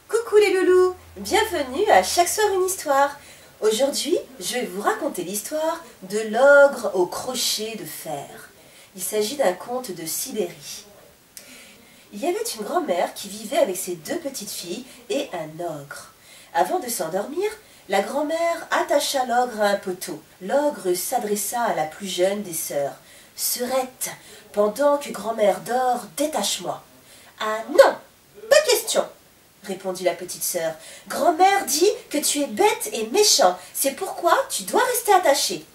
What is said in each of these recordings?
Coucou les loulous, bienvenue à Chaque soir une histoire. Aujourd'hui, je vais vous raconter l'histoire de l'ogre au crochet de fer. Il s'agit d'un conte de Sibérie. Il y avait une grand-mère qui vivait avec ses deux petites filles et un ogre. Avant de s'endormir, la grand-mère attacha l'ogre à un poteau. L'ogre s'adressa à la plus jeune des sœurs. « Sœurette, pendant que grand-mère dort, détache-moi. »« Ah non, pas question !» répondit la petite sœur. « Grand-mère dit que tu es bête et méchant, c'est pourquoi tu dois rester attachée. »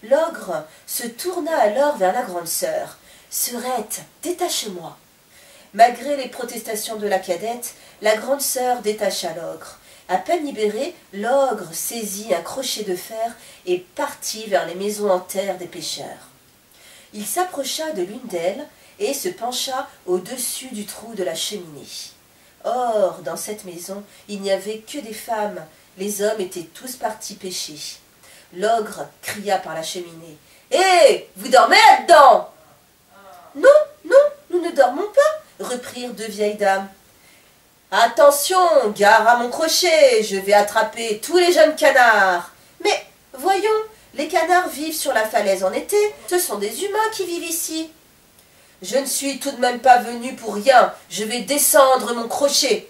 L'ogre se tourna alors vers la grande sœur. « Sœurette, détache-moi. » Malgré les protestations de la cadette, la grande sœur détacha l'ogre. À peine libéré, l'ogre saisit un crochet de fer et partit vers les maisons en terre des pêcheurs. Il s'approcha de l'une d'elles et se pencha au-dessus du trou de la cheminée. Or, dans cette maison, il n'y avait que des femmes. Les hommes étaient tous partis pêcher. L'ogre cria par la cheminée. « Hé, vous dormez là-dedans ?»« Non, non, nous ne dormons pas, » reprirent deux vieilles dames. « Attention, gare à mon crochet, je vais attraper tous les jeunes canards. »« Mais, voyons, les canards vivent sur la falaise en été, ce sont des humains qui vivent ici. »« Je ne suis tout de même pas venu pour rien, je vais descendre mon crochet. »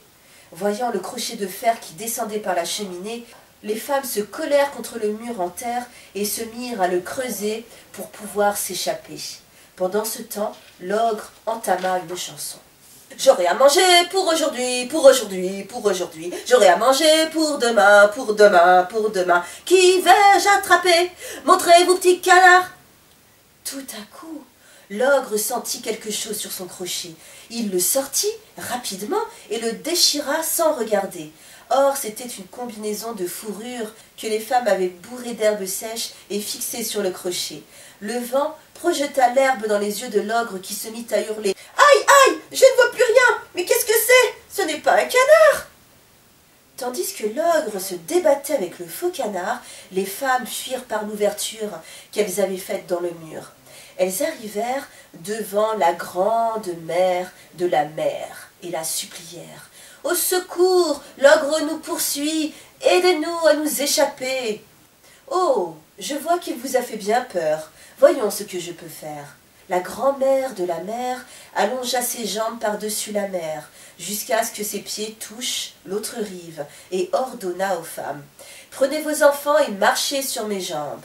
Voyant le crochet de fer qui descendait par la cheminée, les femmes se collèrent contre le mur en terre et se mirent à le creuser pour pouvoir s'échapper. Pendant ce temps, l'ogre entama une chanson. J'aurai à manger pour aujourd'hui, pour aujourd'hui, pour aujourd'hui. J'aurai à manger pour demain, pour demain, pour demain. Qui vais-je attraper? Montrez vos petits canards. Tout à coup, l'ogre sentit quelque chose sur son crochet. Il le sortit rapidement et le déchira sans regarder. Or, c'était une combinaison de fourrure que les femmes avaient bourrée d'herbes sèches et fixée sur le crochet. Le vent projeta l'herbe dans les yeux de l'ogre qui se mit à hurler. « Aïe, aïe, je ne vois plus rien, mais qu'est-ce que c'est? Ce n'est pas un canard !» Tandis que l'ogre se débattait avec le faux canard, les femmes fuirent par l'ouverture qu'elles avaient faite dans le mur. Elles arrivèrent devant la grande mère de la mer et la supplièrent. « Au secours, l'ogre nous poursuit, aidez-nous à nous échapper. »« Oh, je vois qu'il vous a fait bien peur, voyons ce que je peux faire. » La grand-mère de la mer allongea ses jambes par-dessus la mer, jusqu'à ce que ses pieds touchent l'autre rive, et ordonna aux femmes « Prenez vos enfants et marchez sur mes jambes. »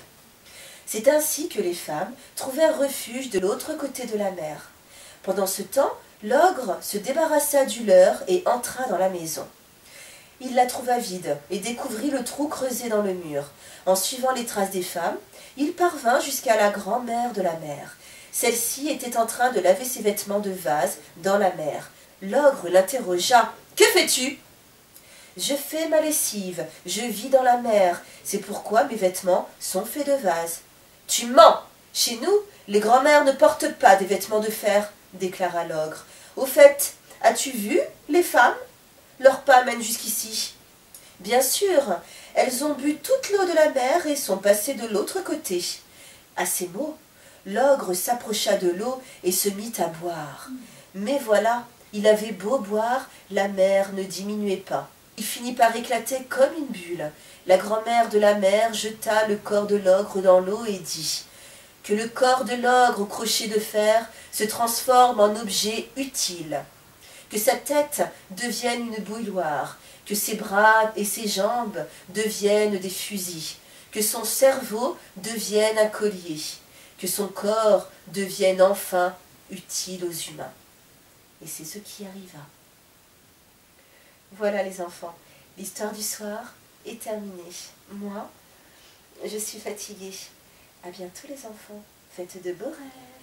C'est ainsi que les femmes trouvèrent refuge de l'autre côté de la mer. Pendant ce temps, l'ogre se débarrassa du leur et entra dans la maison. Il la trouva vide et découvrit le trou creusé dans le mur. En suivant les traces des femmes, il parvint jusqu'à la grand-mère de la mer. Celle-ci était en train de laver ses vêtements de vase dans la mer. L'ogre l'interrogea. « Que fais-tu » ?« Je fais ma lessive, je vis dans la mer, c'est pourquoi mes vêtements sont faits de vase. »« Tu mens ! Chez nous, les grand-mères ne portent pas des vêtements de fer, » déclara l'ogre. « Au fait, as-tu vu les femmes ? Leurs pas mènent jusqu'ici. »« Bien sûr, elles ont bu toute l'eau de la mer et sont passées de l'autre côté. » À ces mots, l'ogre s'approcha de l'eau et se mit à boire. Mais voilà, il avait beau boire, la mer ne diminuait pas. Il finit par éclater comme une bulle. La grand-mère de la mer jeta le corps de l'ogre dans l'eau et dit « Que le corps de l'ogre au crochet de fer se transforme en objet utile. Que sa tête devienne une bouilloire. Que ses bras et ses jambes deviennent des fusils. Que son cerveau devienne un collier. Que son corps devienne enfin utile aux humains. » Et c'est ce qui arriva. Voilà les enfants, l'histoire du soir est terminée. Moi, je suis fatiguée. À bientôt les enfants, faites de beaux rêves.